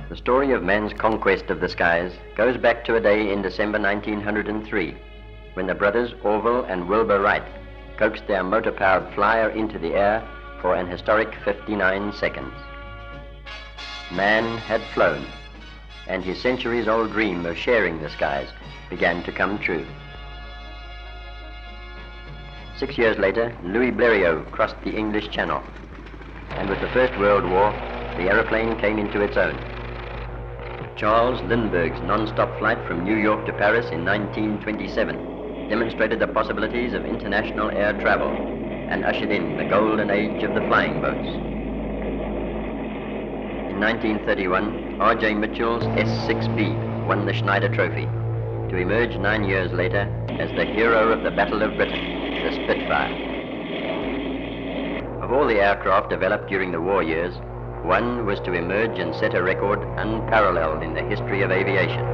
The story of man's conquest of the skies goes back to a day in December 1903, when the brothers Orville and Wilbur Wright coaxed their motor-powered flyer into the air for an historic 59 seconds. Man had flown, and his centuries-old dream of sharing the skies began to come true. 6 years later, Louis Blériot crossed the English Channel, and with the First World War, the aeroplane came into its own. Charles Lindbergh's non-stop flight from New York to Paris in 1927 demonstrated the possibilities of international air travel and ushered in the golden age of the flying boats. In 1931, R.J. Mitchell's S-6B won the Schneider Trophy, to emerge 9 years later as the hero of the Battle of Britain, the Spitfire. Of all the aircraft developed during the war years, one was to emerge and set a record unparalleled in the history of aviation.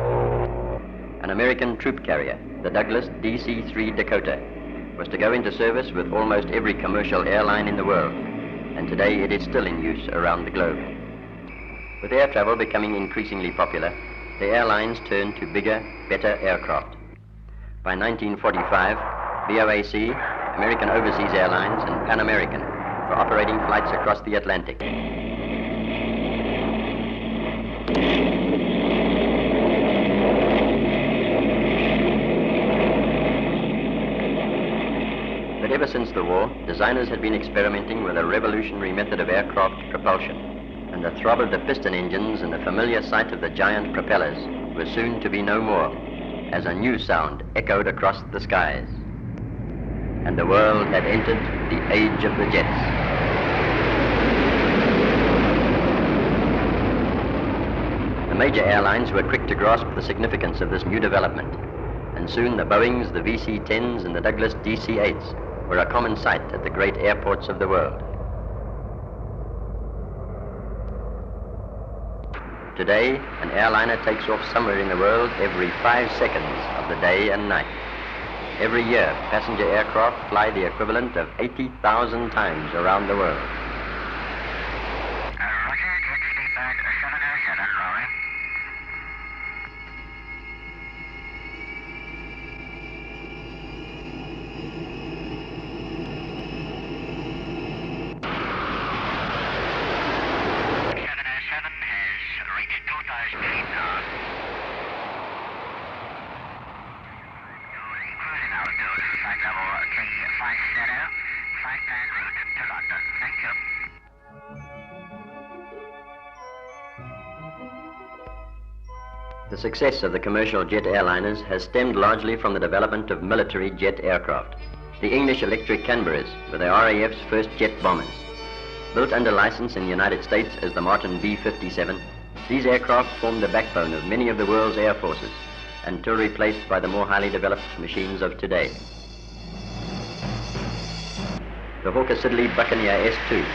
An American troop carrier, the Douglas DC-3 Dakota, was to go into service with almost every commercial airline in the world, and today it is still in use around the globe. With air travel becoming increasingly popular, the airlines turned to bigger, better aircraft. By 1945, BOAC, American Overseas Airlines, and Pan American were operating flights across the Atlantic. But ever since the war, designers had been experimenting with a revolutionary method of aircraft propulsion, and the throb of the piston engines and the familiar sight of the giant propellers were soon to be no more, as a new sound echoed across the skies. And the world had entered the age of the jets. The major airlines were quick to grasp the significance of this new development, and soon the Boeings, the VC-10s, and the Douglas DC-8s were a common sight at the great airports of the world. Today, an airliner takes off somewhere in the world every 5 seconds of the day and night. Every year, passenger aircraft fly the equivalent of 80,000 times around the world. Roger, jet speedbird 707 rolling. The success of the commercial jet airliners has stemmed largely from the development of military jet aircraft. The English electric Canberras were the RAF's first jet bombers. Built under license in the United States as the Martin B-57, these aircraft formed the backbone of many of the world's air forces, until replaced by the more highly developed machines of today. The Hawker Siddeley Buccaneer S-2,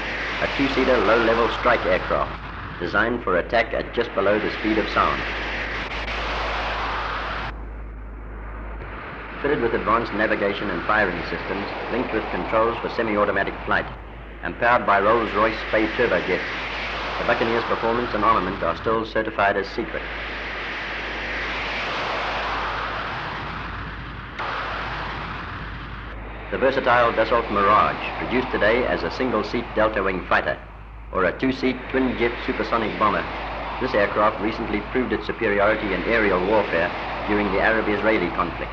a two-seater low-level strike aircraft designed for attack at just below the speed of sound. Fitted with advanced navigation and firing systems, linked with controls for semi-automatic flight, and powered by Rolls-Royce Spey turbojets, the Buccaneer's performance and armament are still certified as secret. The versatile Dassault Mirage, produced today as a single-seat delta-wing fighter, or a two-seat twin-jet supersonic bomber, this aircraft recently proved its superiority in aerial warfare during the Arab-Israeli conflict.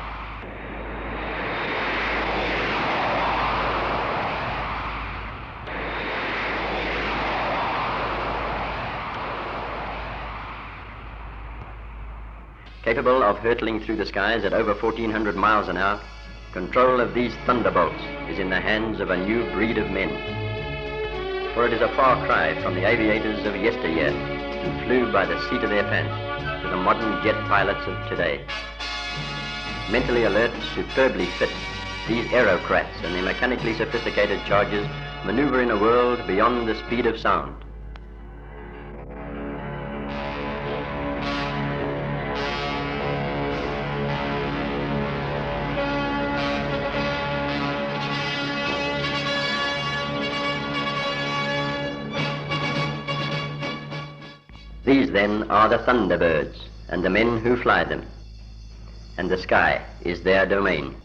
Capable of hurtling through the skies at over 1,400 miles an hour, control of these Thunderbirds is in the hands of a new breed of men. For it is a far cry from the aviators of yesteryear who flew by the seat of their pants to the modern jet pilots of today. Mentally alert, superbly fit, these aerocrats and their mechanically sophisticated chargers maneuver in a world beyond the speed of sound. These then are the Thunderbirds and the men who fly them, and the sky is their domain.